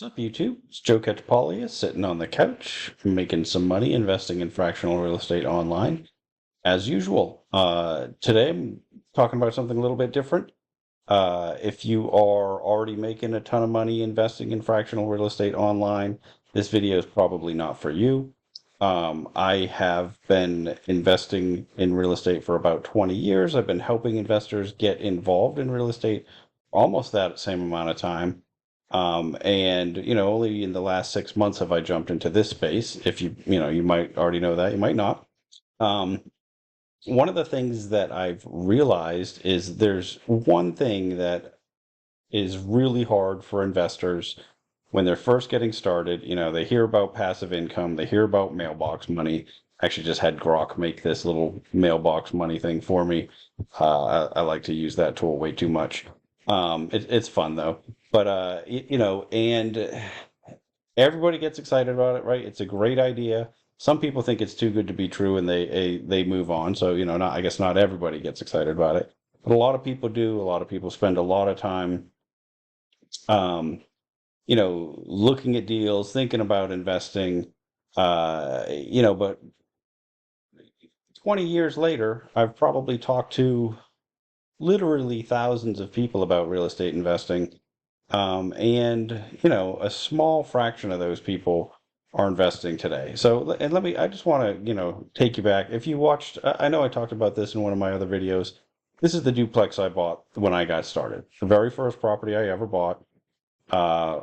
What's up, YouTube? It's Joe Catapaglia sitting on the couch, making some money investing in fractional real estate online, as usual. Today, I'm talking about something a little bit different. If you are already making a ton of money investing in fractional real estate online, this video is probably not for you. I have been investing in real estate for about 20 years. I've been helping investors get involved in real estate almost that same amount of time. And only in the last 6 months have I jumped into this space. If you might already know that, you might not. Um, One of the things that I've realized is there's one thing that is really hard for investors when they're first getting started. They hear about passive income, they hear about mailbox money. I actually just had Grok make this little mailbox money thing for me. I like to use that tool way too much. It's fun though. But and everybody gets excited about it, right? It's a great idea. Some people think it's too good to be true, and they move on. So not I guess not everybody gets excited about it, but a lot of people do. A lot of people spend a lot of time, um, looking at deals, thinking about investing. But 20 years later, I've probably talked to literally thousands of people about real estate investing. And a small fraction of those people are investing today. So, and I just want to, take you back. If you watched, I know I talked about this in one of my other videos. This is the duplex I bought when I got started. The very first property I ever bought, uh,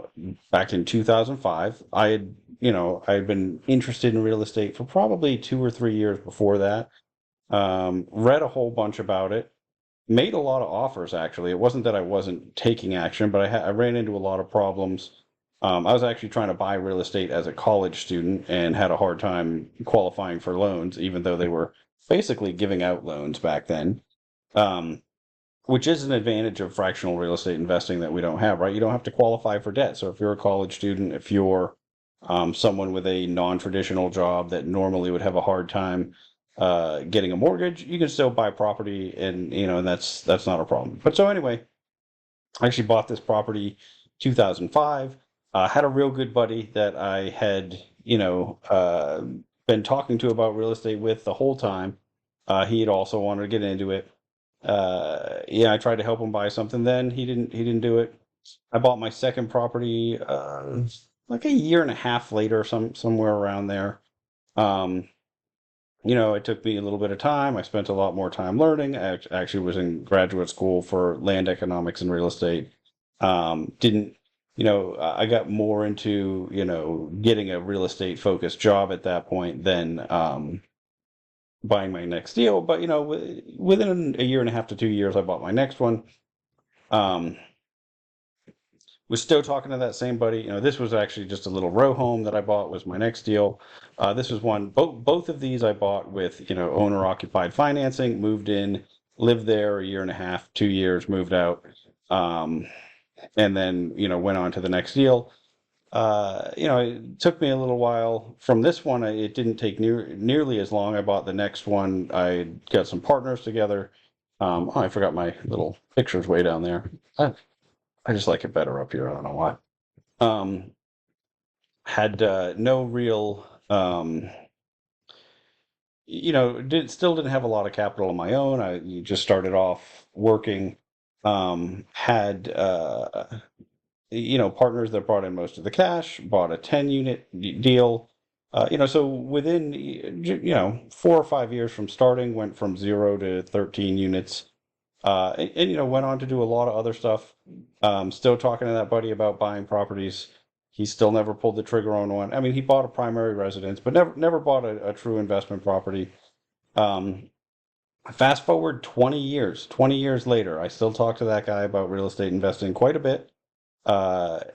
back in 2005. I had been interested in real estate for probably 2 or 3 years before that. Read a whole bunch about it, made a lot of offers actually. It wasn't that I wasn't taking action, but I ran into a lot of problems. I was actually trying to buy real estate as a college student and had a hard time qualifying for loans, even though they were basically giving out loans back then. Um, which is an advantage of fractional real estate investing that we don't have, right? You don't have to qualify for debt. So if you're a college student, if you're someone with a non-traditional job that normally would have a hard time getting a mortgage, you can still buy property, and and that's not a problem. But so anyway, I actually bought this property 2005. Had a real good buddy that I had been talking to about real estate with the whole time. He had also wanted to get into it. Yeah, I tried to help him buy something. Then he didn't do it. I bought my second property like a year and a half later, somewhere around there. Um, it took me a little bit of time. I spent a lot more time learning. Actually was in graduate school for land economics and real estate. Didn't, I got more into, getting a real estate focused job at that point than buying my next deal. But, within a year and a half to 2 years, I bought my next one. Um, was still talking to that same buddy. This was actually just a little row home that I bought was my next deal. This was one, both of these I bought with, owner occupied financing, moved in, lived there a year and a half, 2 years, moved out. Um, and then, went on to the next deal. It took me a little while from this one. It didn't take nearly as long. I bought the next one. I got some partners together. Oh, I forgot my little pictures way down there. I just like it better up here. I don't know why. Um, had no real, still didn't have a lot of capital of my own. I just started off working. Had partners that brought in most of the cash. Bought a 10 unit deal. So within 4 or 5 years from starting, went from 0 to 13 units. And went on to do a lot of other stuff. Still talking to that buddy about buying properties. He still never pulled the trigger on one. I mean, he bought a primary residence, but never bought a true investment property. Um, Fast forward 20 years. 20 years later, I still talk to that guy about real estate investing quite a bit.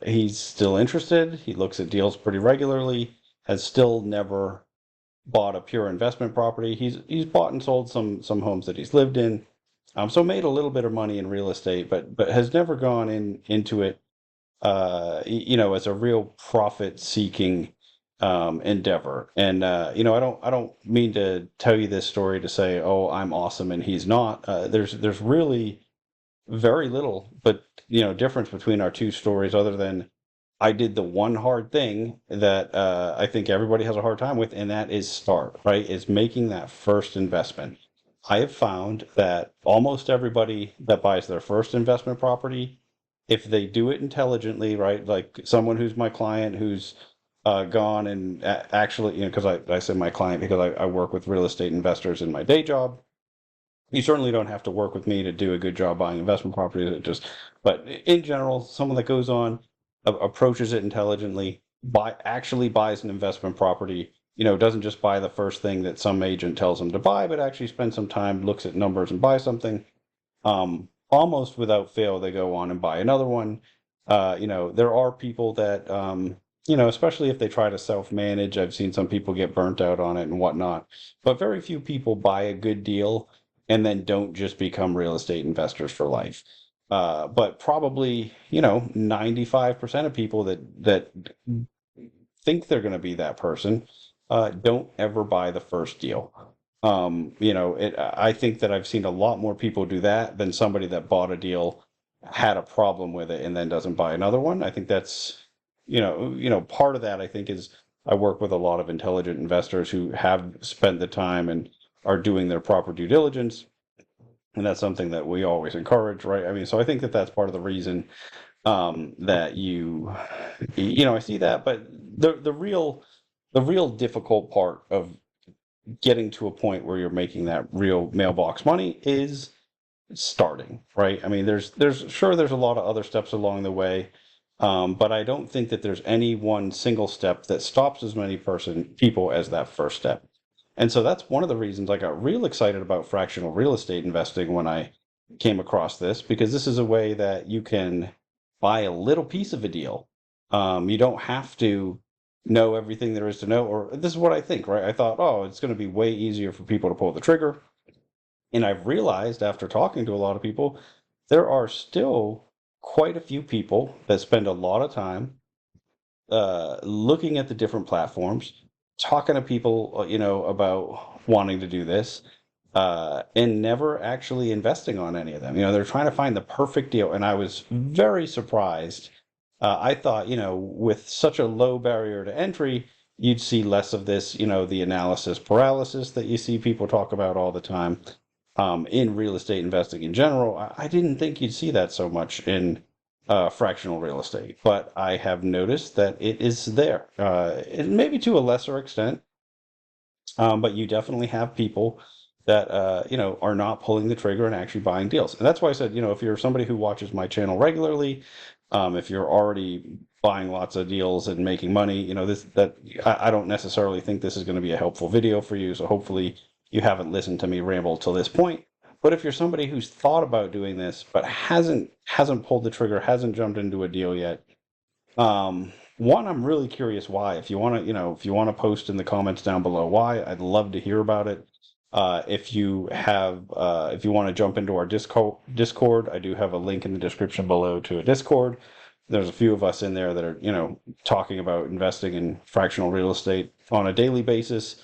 He's still interested. He looks at deals pretty regularly. Has still never bought a pure investment property. He's bought and sold some homes that he's lived in. So made a little bit of money in real estate, but has never gone into it, as a real profit seeking endeavor. And I don't mean to tell you this story to say, oh, I'm awesome and he's not. There's really very little, but difference between our two stories, other than I did the one hard thing that I think everybody has a hard time with, and that is start, right? Is making that first investment. I have found that almost everybody that buys their first investment property, if they do it intelligently, right? Like someone who's my client who's gone and actually, because I say my client because I work with real estate investors in my day job. You certainly don't have to work with me to do a good job buying investment properties. But in general, someone that goes on, approaches it intelligently, actually buys an investment property, doesn't just buy the first thing that some agent tells them to buy, but actually spends some time, looks at numbers and buys something. Almost without fail, they go on and buy another one. There are people that, especially if they try to self-manage, I've seen some people get burnt out on it and whatnot. But very few people buy a good deal and then don't just become real estate investors for life. But probably, 95% of people that think they're going to be that person don't ever buy the first deal. I think that I've seen a lot more people do that than somebody that bought a deal, had a problem with it, and then doesn't buy another one. I think that's, part of that I think is I work with a lot of intelligent investors who have spent the time and are doing their proper due diligence. And that's something that we always encourage, right? I mean, so I think that that's part of the reason that I see that. But the real difficult part of getting to a point where you're making that real mailbox money is starting, right? I mean, there's a lot of other steps along the way, but I don't think that there's any one single step that stops as many people as that first step. And so that's one of the reasons I got real excited about fractional real estate investing when I came across this, because this is a way that you can buy a little piece of a deal. You don't have to know everything there is to know, or this is what I think, right? I thought, oh, it's going to be way easier for people to pull the trigger. And I've realized after talking to a lot of people, there are still quite a few people that spend a lot of time looking at the different platforms, talking to people, about wanting to do this, and never actually investing on any of them. They're trying to find the perfect deal, and I was very surprised. I thought, with such a low barrier to entry, you'd see less of this, the analysis paralysis that you see people talk about all the time in real estate investing in general. I didn't think you'd see that so much in fractional real estate, but I have noticed that it is there, and maybe to a lesser extent, but you definitely have people that are not pulling the trigger and actually buying deals. And that's why I said, if you're somebody who watches my channel regularly, if you're already buying lots of deals and making money, I don't necessarily think this is going to be a helpful video for you. So hopefully you haven't listened to me ramble till this point. But if you're somebody who's thought about doing this but hasn't pulled the trigger, hasn't jumped into a deal yet, one, I'm really curious why. If you want to post in the comments down below why, I'd love to hear about it. If you want to jump into our Discord, I do have a link in the description below to a Discord. There's a few of us in there that are, talking about investing in fractional real estate on a daily basis.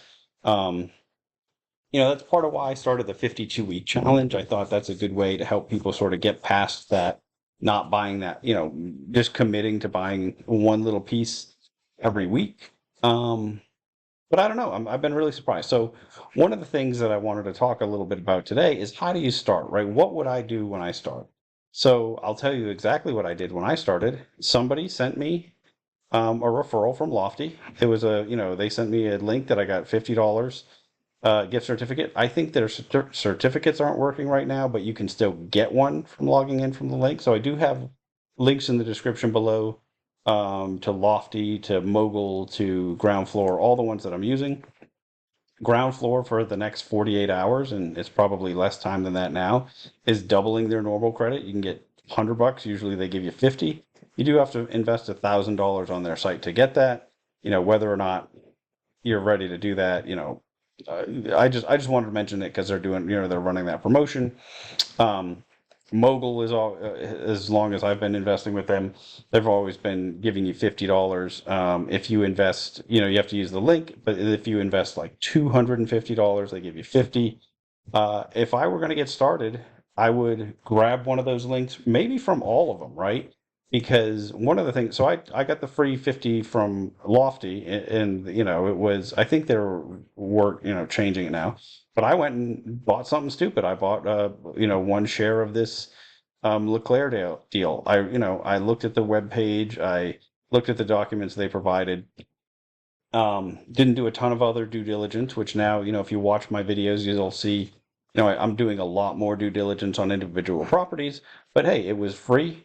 That's part of why I started the 52-week challenge. I thought that's a good way to help people sort of get past that, not buying that, just committing to buying one little piece every week. But I don't know. I've been really surprised. So one of the things that I wanted to talk a little bit about today is how do you start, right? What would I do when I start? So I'll tell you exactly what I did when I started. Somebody sent me a referral from Lofty. It was they sent me a link that I got $50 gift certificate. I think their certificates aren't working right now, but you can still get one from logging in from the link. So I do have links in the description below to Lofty, to Mogul, to Ground Floor, all the ones that I'm using. Ground Floor for the next 48 hours, and it's probably less time than that now, is doubling their normal credit. You can get $100. Usually they give you 50. You do have to invest $1,000 on their site to get that. Whether or not you're ready to do that, I just wanted to mention it because they're running that promotion. Mogul is all as long as I've been investing with them, they've always been giving you $50. If you invest, you have to use the link, but if you invest like $250, they give you 50. If I were going to get started, I would grab one of those links, maybe from all of them, right? because one of the things, so I got the free 50 from Lofty, and it was, I think they're changing it now, but I went and bought something stupid. I bought one share of this Leclerc deal. I looked at the web page, I looked at the documents they provided. Didn't do a ton of other due diligence, which now, if you watch my videos, you'll see, I'm doing a lot more due diligence on individual properties. But hey, it was free.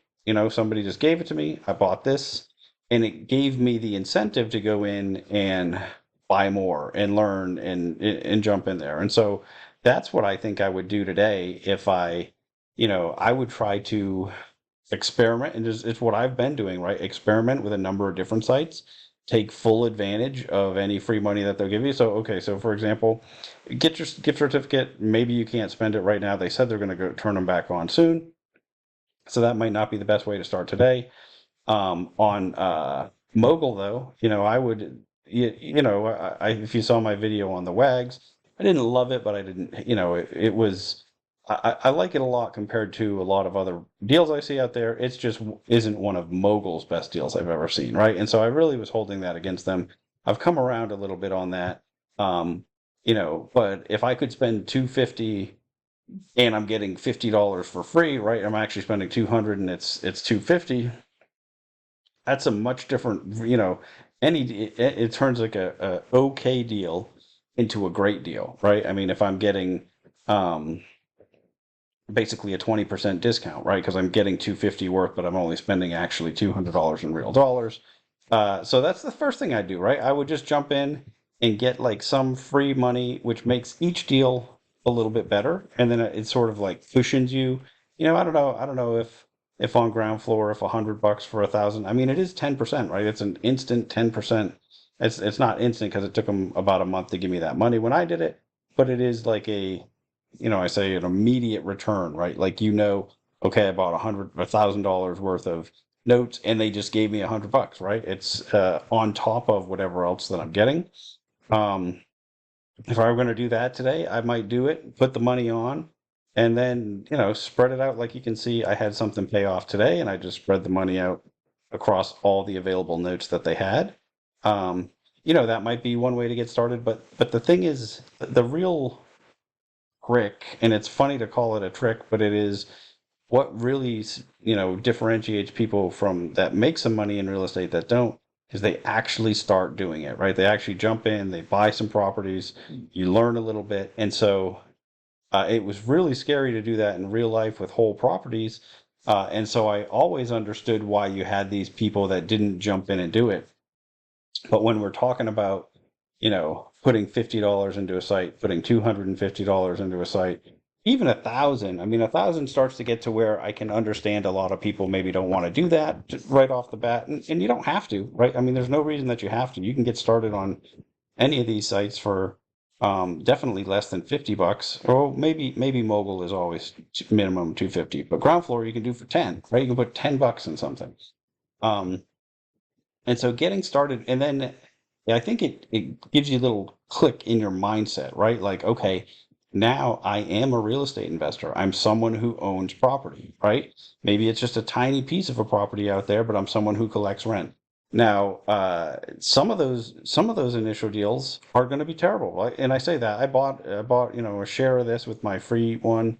Somebody just gave it to me. I bought this, and it gave me the incentive to go in and buy more and learn and jump in there. And so that's what I think I would do today if I would try to experiment, and it's what I've been doing, right? Experiment with a number of different sites, take full advantage of any free money that they'll give you. So, okay, so for example, get your gift certificate. Maybe you can't spend it right now. They said they're going to go turn them back on soon. So that might not be the best way to start today. On Mogul, though, I would, if you saw my video on the WAGs, I didn't love it, but I didn't, it was, I like it a lot compared to a lot of other deals I see out there. It's just isn't one of Mogul's best deals I've ever seen, right? And so I really was holding that against them. I've come around a little bit on that. Um, but if I could spend 250 and I'm getting $50 for free, right? I'm actually spending 200 and it's 250. That's a much different, it turns like a okay deal into a great deal, right? I mean, if I'm getting um basically a 20% discount, right? Because I'm getting 250 worth, but I'm only spending actually $200 in real dollars. So that's the first thing I do, right? I would just jump in and get like some free money, which makes each deal a little bit better, and then it sort of like cushions you. I don't know if on ground floor, if $100 for 1,000. I mean, it is 10%, right? It's an instant 10%. It's not instant because it took them about a month to give me that money when I did it, but it is like I say an immediate return, right? Like, okay, I bought $1,000 worth of notes, and they just gave me $100, right? It's on top of whatever else that I'm getting. Um, if I were going to do that today, I might do it, put the money on, and then spread it out. Like you can see, I had something pay off today, and I just spread the money out across all the available notes that they had. Um, that might be one way to get started, but the thing is, the real trick, and it's funny to call it a trick, but it is what really, differentiates people from that make some money in real estate that don't, is they actually start doing it, right? They actually jump in, they buy some properties, you learn a little bit. And so it was really scary to do that in real life with whole properties. And so I always understood why you had these people that didn't jump in and do it. But when we're talking about, putting $50 into a site, putting $250 into a site, even 1,000, I mean, 1,000 starts to get to where I can understand a lot of people maybe don't want to do that right off the bat. And you don't have to, right? I mean, there's no reason that you have to. You can get started on any of these sites for definitely less than $50. Or maybe Mogul is always minimum 250, but ground floor you can do for 10, right? You can put $10 in something. Um, and so getting started, and then I think it gives you a little click in your mindset, right? Like, okay, now I am a real estate investor. I'm someone who owns property, right? Maybe it's just a tiny piece of a property out there, but I'm someone who collects rent. Now, some of those initial deals are going to be terrible, right? And I say that I bought a share of this with my free one.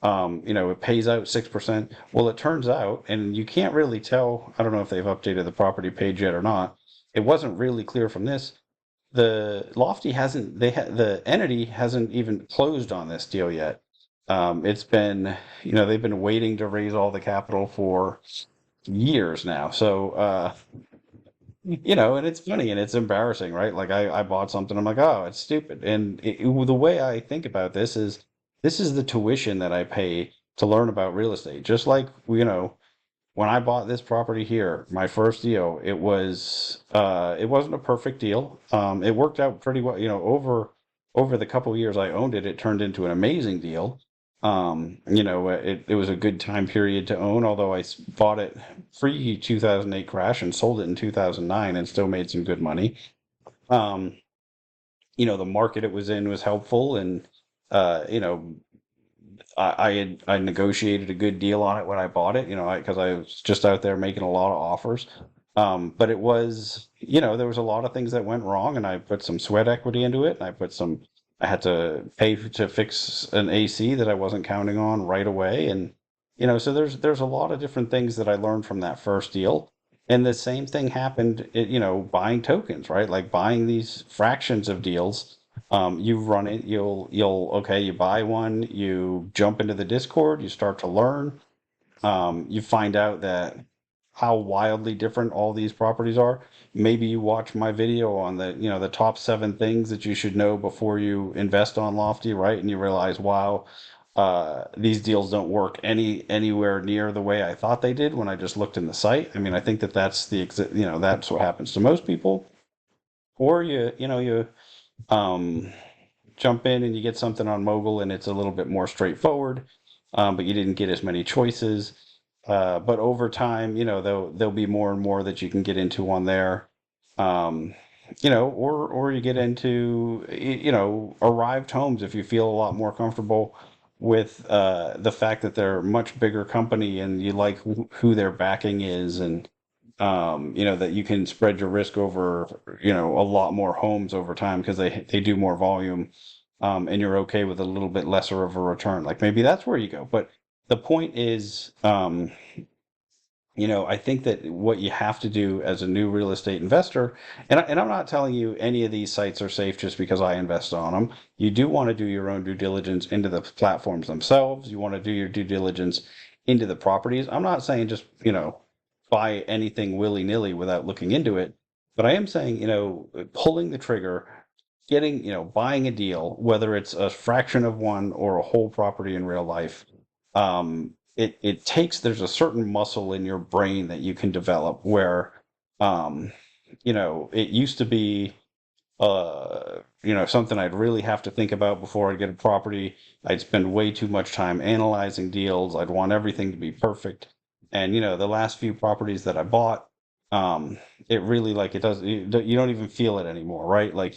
It pays out 6%. Well, it turns out, and you can't really tell, I don't know if they've updated the property page yet or not. It wasn't really clear from this. The Lofty hasn't, the entity hasn't even closed on this deal yet. It's been, they've been waiting to raise all the capital for years now. So, and it's funny and it's embarrassing, right? Like I bought something, I'm like, oh, it's stupid. And the way I think about this is the tuition that I pay to learn about real estate. Just like, when I bought this property here, my first deal, it wasn't a perfect deal. It worked out pretty well, over the couple of years I owned it, it turned into an amazing deal. It was a good time period to own, although bought it pre 2008 crash and sold it in 2009 and still made some good money. The market it was in was helpful, and uh, you know, I negotiated a good deal on it when I bought it, because I was just out there making a lot of offers. But it was, there was a lot of things that went wrong, and I put some sweat equity into it, and I had to pay to fix an AC that I wasn't counting on right away, and so there's a lot of different things that I learned from that first deal. And the same thing happened, buying tokens, right? Like buying these fractions of deals. You run it, okay, you buy one, you jump into the Discord, you start to learn, you find out that how wildly different all these properties are. Maybe you watch my video on the top 7 things that you should know before you invest on Lofty, right? And you realize, wow, these deals don't work anywhere near the way I thought they did when I just looked in the site. I mean, I think that that's what happens to most people. Or you um, jump in and you get something on Mogul and it's a little bit more straightforward, but you didn't get as many choices. But over time, there'll be more and more that you can get into on there. Um, or you get into arrived homes if you feel a lot more comfortable with the fact that they're a much bigger company and you like who their backing is, and that you can spread your risk over, a lot more homes over time because they do more volume, and you're okay with a little bit lesser of a return. Like maybe that's where you go. But the point is, I think that what you have to do as a new real estate investor, and I'm not telling you any of these sites are safe just because I invest on them. You do want to do your own due diligence into the platforms themselves. You want to do your due diligence into the properties. I'm not saying just, buy anything willy-nilly without looking into it. But I am saying, pulling the trigger, getting, buying a deal, whether it's a fraction of one or a whole property in real life, it takes, there's a certain muscle in your brain that you can develop where, um, it used to be, something I'd really have to think about before I'd get a property. I'd spend way too much time analyzing deals. I'd want everything to be perfect. And, the last few properties that I bought, it really, like, it does, you don't even feel it anymore, right? Like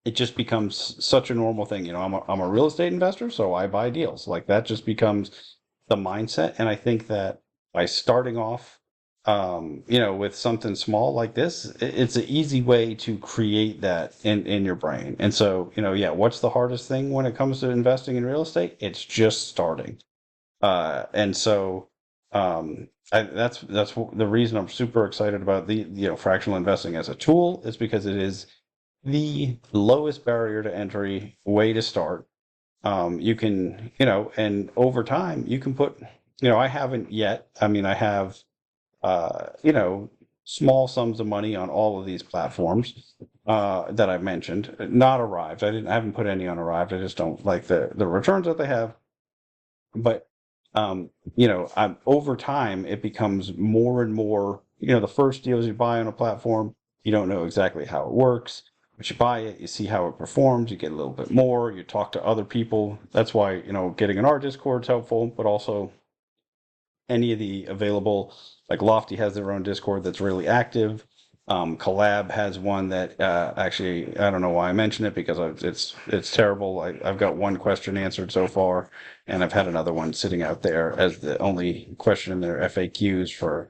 it just becomes such a normal thing. I'm a real estate investor, so I buy deals. Like that just becomes the mindset. And I think that by starting off, with something small like this, it's an easy way to create that in your brain. And so, yeah, what's the hardest thing when it comes to investing in real estate? It's just starting. And so, that's the reason I'm super excited about the fractional investing as a tool is because it is the lowest barrier to entry way to start. You can, and over time you can put, I haven't yet. I mean, I have, small sums of money on all of these platforms that I've mentioned. Not arrived. I haven't put any on arrived. I just don't like the returns that they have. But I'm over time it becomes more and more. The first deals you buy on a platform, you don't know exactly how it works. But you buy it, you see how it performs, you get a little bit more, you talk to other people. That's why, getting in our Discord is helpful, but also any of the available, like Lofty has their own Discord that's really active. Collab has one that actually I don't know why I mention it because it's terrible. I've got one question answered so far, and I've had another one sitting out there as the only question in their FAQs for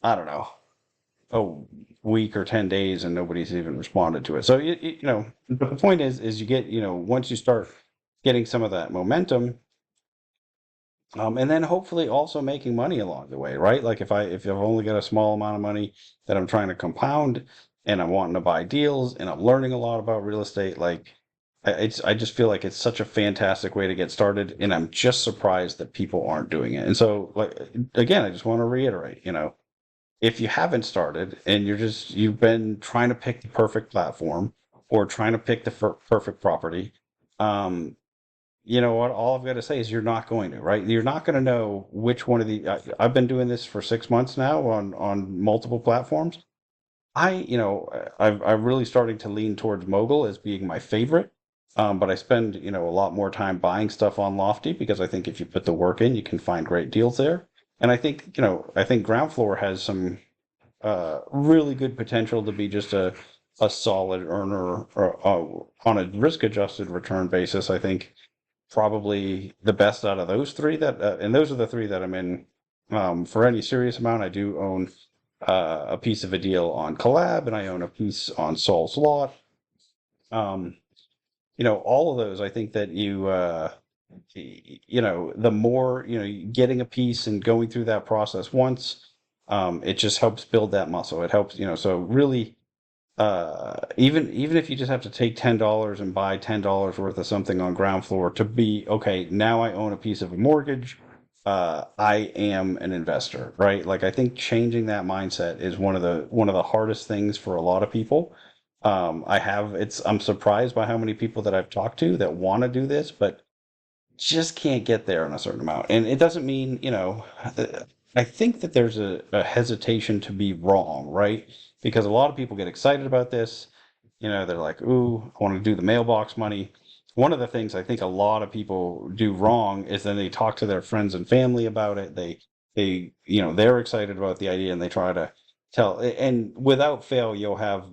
I don't know a week or 10 days, and nobody's even responded to it. So but the point is you get once you start getting some of that momentum, and then hopefully also making money along the way, right? Like if I've only got a small amount of money that I'm trying to compound and I'm wanting to buy deals and I'm learning a lot about real estate, like I just feel like it's such a fantastic way to get started, and I'm just surprised that people aren't doing it. And so, like again, I just want to reiterate, if you haven't started and you've been trying to pick the perfect platform or trying to pick the perfect property, um, you know what? All I've got to say is you're not going to, right? You're not going to know which one of the. I've been doing this for 6 months now on multiple platforms. I'm really starting to lean towards Mogul as being my favorite. But I spend, a lot more time buying stuff on Lofty because I think if you put the work in, you can find great deals there. And I think Ground Floor has some really good potential to be just a solid earner on a risk adjusted return basis. I think probably the best out of those three and those are the three that I'm in. For any serious amount, I do own a piece of a deal on Collab, and I own a piece on Sol's Lot. Um, all of those, I think that the more, getting a piece and going through that process once, it just helps build that muscle. It helps, so really, even if you just have to take $10 and buy $10 worth of something on ground floor to be okay, now I own a piece of a mortgage. I am an investor, right? Like I think changing that mindset is one of the hardest things for a lot of people. I'm surprised by how many people that I've talked to that want to do this, but just can't get there in a certain amount. And it doesn't mean, I think that there's a hesitation to be wrong, right? Because a lot of people get excited about this. They're like, ooh, I want to do the mailbox money. One of the things I think a lot of people do wrong is then they talk to their friends and family about it. They're excited about the idea and they try to tell, and without fail, you'll have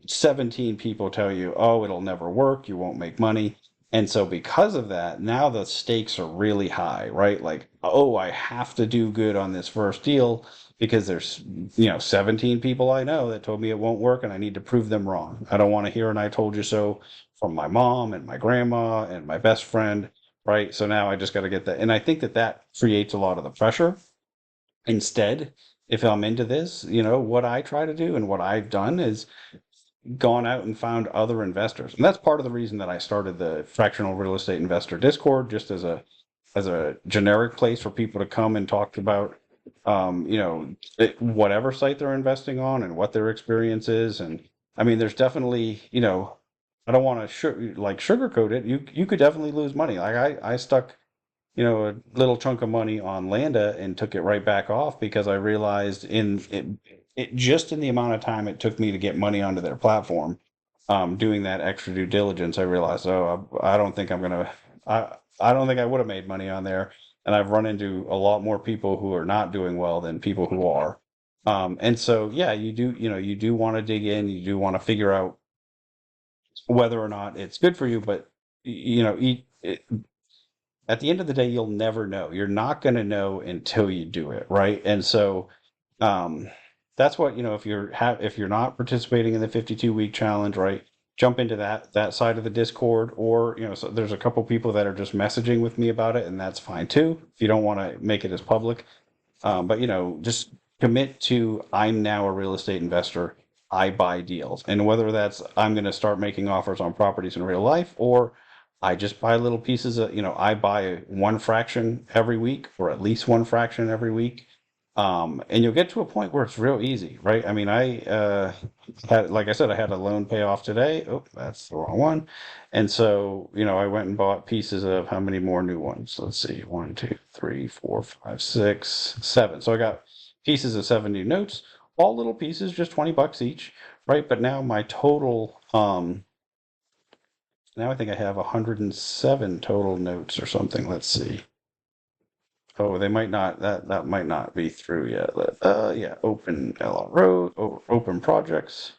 17 people tell you, oh, it'll never work. You won't make money. And so because of that, now the stakes are really high, right? Like, oh, I have to do good on this first deal because there's, 17 people I know that told me it won't work and I need to prove them wrong. I don't want to hear and I told you so from my mom and my grandma and my best friend, right? So now I just got to get that. And I think that that creates a lot of the pressure. Instead, if I'm into this, what I try to do and what I've done is gone out and found other investors. And that's part of the reason that I started the Fractional Real Estate Investor Discord, just as a generic place for people to come and talk about whatever site they're investing on and what their experience is. And I mean, there's definitely, I don't want to sugarcoat it. You could definitely lose money. Like I stuck a little chunk of money on Landa and took it right back off because I realized it just in the amount of time it took me to get money onto their platform, doing that extra due diligence, I realized, oh, I don't think I'm gonna, I don't think I would have made money on there. And I've run into a lot more people who are not doing well than people who are. And so, yeah, you do want to dig in, you do want to figure out whether or not it's good for you, but at the end of the day, you'll never know. You're not going to know until you do it, right? And so um, that's what if you're not participating in the 52-week challenge, right? Jump into that side of the Discord, or so there's a couple people that are just messaging with me about it, and that's fine too. If you don't want to make it as public, but just commit to I'm now a real estate investor. I buy deals, and whether that's I'm going to start making offers on properties in real life, or I just buy little pieces of, I buy one fraction every week, or at least one fraction every week. And you'll get to a point where it's real easy, right? I mean, I had, like I said, I had a loan payoff today. Oh, that's the wrong one. And so, I went and bought pieces of how many more new ones? Let's see, one, two, three, four, five, six, seven. So I got pieces of seven new notes, all little pieces, just $20 each, right? But now my total, now I think I have 107 total notes or something. Let's see. Oh, they might not, that might not be through yet. Yeah, open LRO, open projects.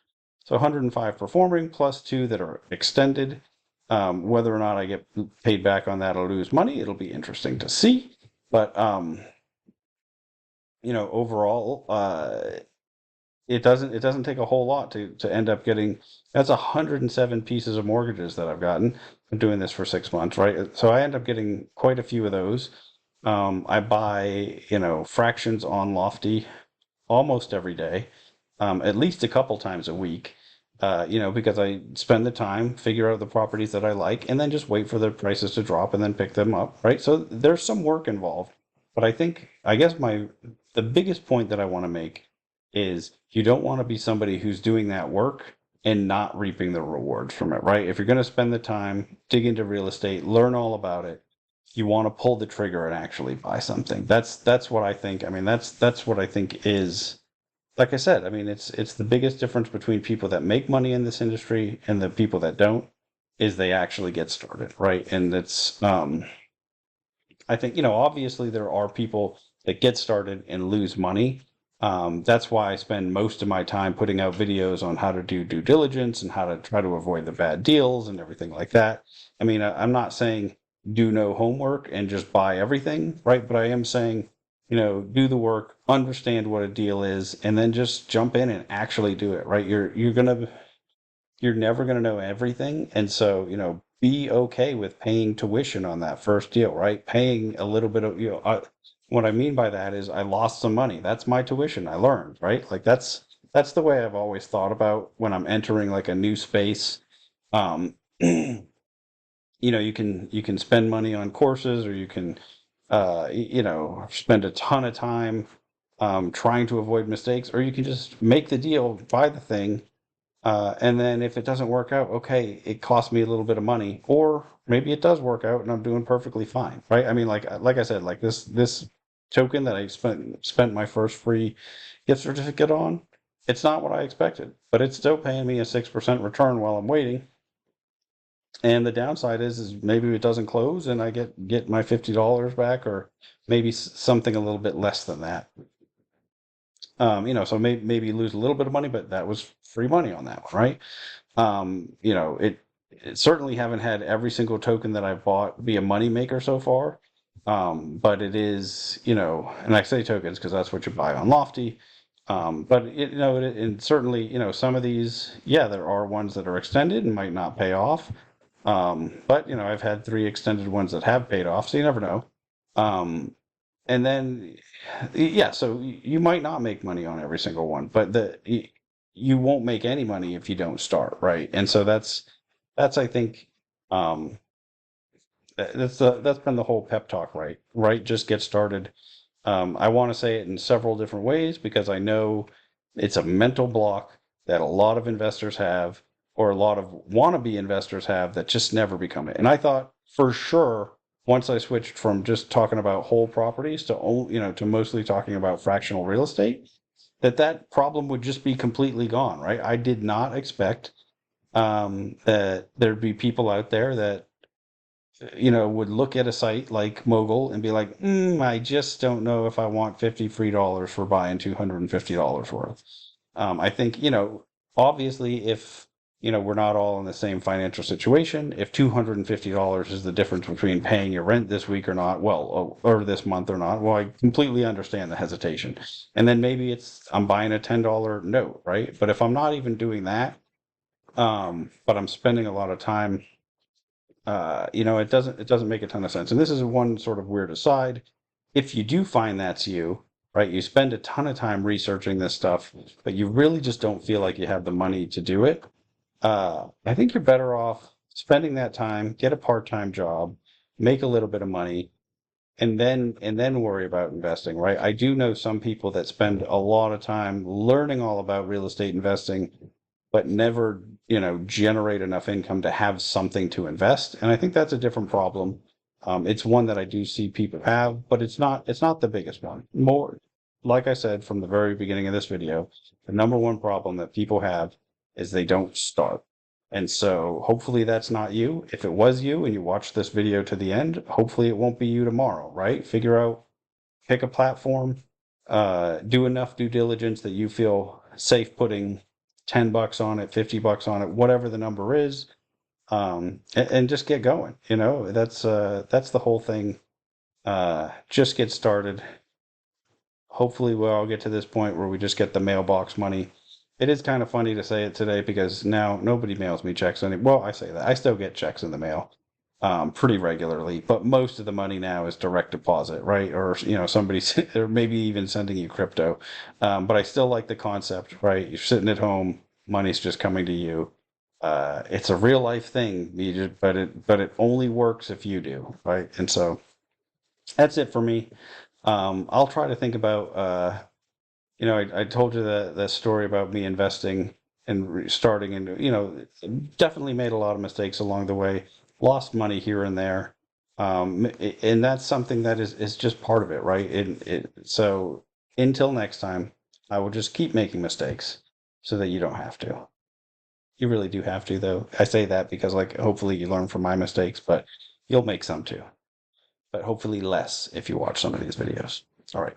So 105 performing plus two that are extended. Whether or not I get paid back on that or lose money, it'll be interesting to see. But overall, it doesn't take a whole lot to end up getting. That's 107 pieces of mortgages that I've gotten. I'm doing this for 6 months, right? So I end up getting quite a few of those. I buy, fractions on Lofty almost every day, at least a couple times a week, because I spend the time, figure out the properties that I like, and then just wait for the prices to drop and then pick them up, right? So there's some work involved. But I guess the biggest point that I want to make is you don't want to be somebody who's doing that work and not reaping the rewards from it, right? If you're going to spend the time, dig into real estate, learn all about it, you want to pull the trigger and actually buy something. That's what I think. I mean, that's what I think is, like I said, I mean, it's the biggest difference between people that make money in this industry and the people that don't is they actually get started, right? And it's I think, obviously there are people that get started and lose money. That's why I spend most of my time putting out videos on how to do due diligence and how to try to avoid the bad deals and everything like that. I mean, I'm not saying do no homework and just buy everything, right? But I am saying, do the work, understand what a deal is, and then just jump in and actually do it, right? You're never going to know everything. And so, be okay with paying tuition on that first deal, right? Paying a little bit of, what I mean by that is I lost some money. That's my tuition. I learned, right? Like that's the way I've always thought about when I'm entering like a new space. Um, you can spend money on courses, or you can, spend a ton of time trying to avoid mistakes, or you can just make the deal, buy the thing, and then if it doesn't work out, okay, it cost me a little bit of money, or maybe it does work out and I'm doing perfectly fine, right? I mean, like I said, like this token that I spent my first free gift certificate on, it's not what I expected, but it's still paying me a 6% return while I'm waiting. And the downside is maybe it doesn't close and I get my $50 back, or maybe something a little bit less than that. So maybe lose a little bit of money, but that was free money on that one, right? It certainly haven't had every single token that I've bought be a money maker so far. But it is, and I say tokens because that's what you buy on Lofty. But and certainly, some of these, yeah, there are ones that are extended and might not pay off. But I've had 3 extended ones that have paid off, so you never know. Um, and then, yeah, so you might not make money on every single one, but you won't make any money if you don't start, right? And so that's I think, um, that's been the whole pep talk, right? Just get started. I want to say it in several different ways because I know it's a mental block that a lot of investors have, or a lot of wannabe investors have, that just never become it. And I thought for sure, once I switched from just talking about whole properties to mostly talking about fractional real estate, that problem would just be completely gone, right? I did not expect that there'd be people out there that would look at a site like Mogul and be like, I just don't know if I want 50 free dollars for buying $250 worth. I think, obviously, if, we're not all in the same financial situation, if $250 is the difference between paying your rent this week or not, well, or this month or not, well, I completely understand the hesitation. And then maybe I'm buying a $10 note, right? But if I'm not even doing that, but I'm spending a lot of time, it doesn't make a ton of sense. And this is one sort of weird aside. If you do find that's you, right, you spend a ton of time researching this stuff, but you really just don't feel like you have the money to do it. I think you're better off spending that time, get a part-time job, make a little bit of money, and then worry about investing, right? I do know some people that spend a lot of time learning all about real estate investing, but never, generate enough income to have something to invest. And I think that's a different problem. It's one that I do see people have, but it's not the biggest one. More, like I said from the very beginning of this video, the number one problem that people have is they don't start. And so hopefully that's not you. If it was you and you watched this video to the end, hopefully it won't be you tomorrow, right? Pick a platform, do enough due diligence that you feel safe putting $10 on it, $50 on it, whatever the number is, and just get going. That's the whole thing. Just get started. Hopefully we'll all get to this point where we just get the mailbox money. It is kind of funny to say it today because now nobody mails me checks Well, I say that. I still get checks in the mail pretty regularly, but most of the money now is direct deposit, right? Or, somebody, or maybe even sending you crypto. But I still like the concept, right? You're sitting at home, money's just coming to you. It's a real life thing, but it only works if you do, right? And so that's it for me. I'll try to think about, I told you the story about me investing and starting, and definitely made a lot of mistakes along the way, lost money here and there, and that's something that is just part of it, right? So until next time, I will just keep making mistakes so that you don't have to. You really do have to, though. I say that because, like, hopefully you learn from my mistakes, but you'll make some too. But hopefully less if you watch some of these videos. All right.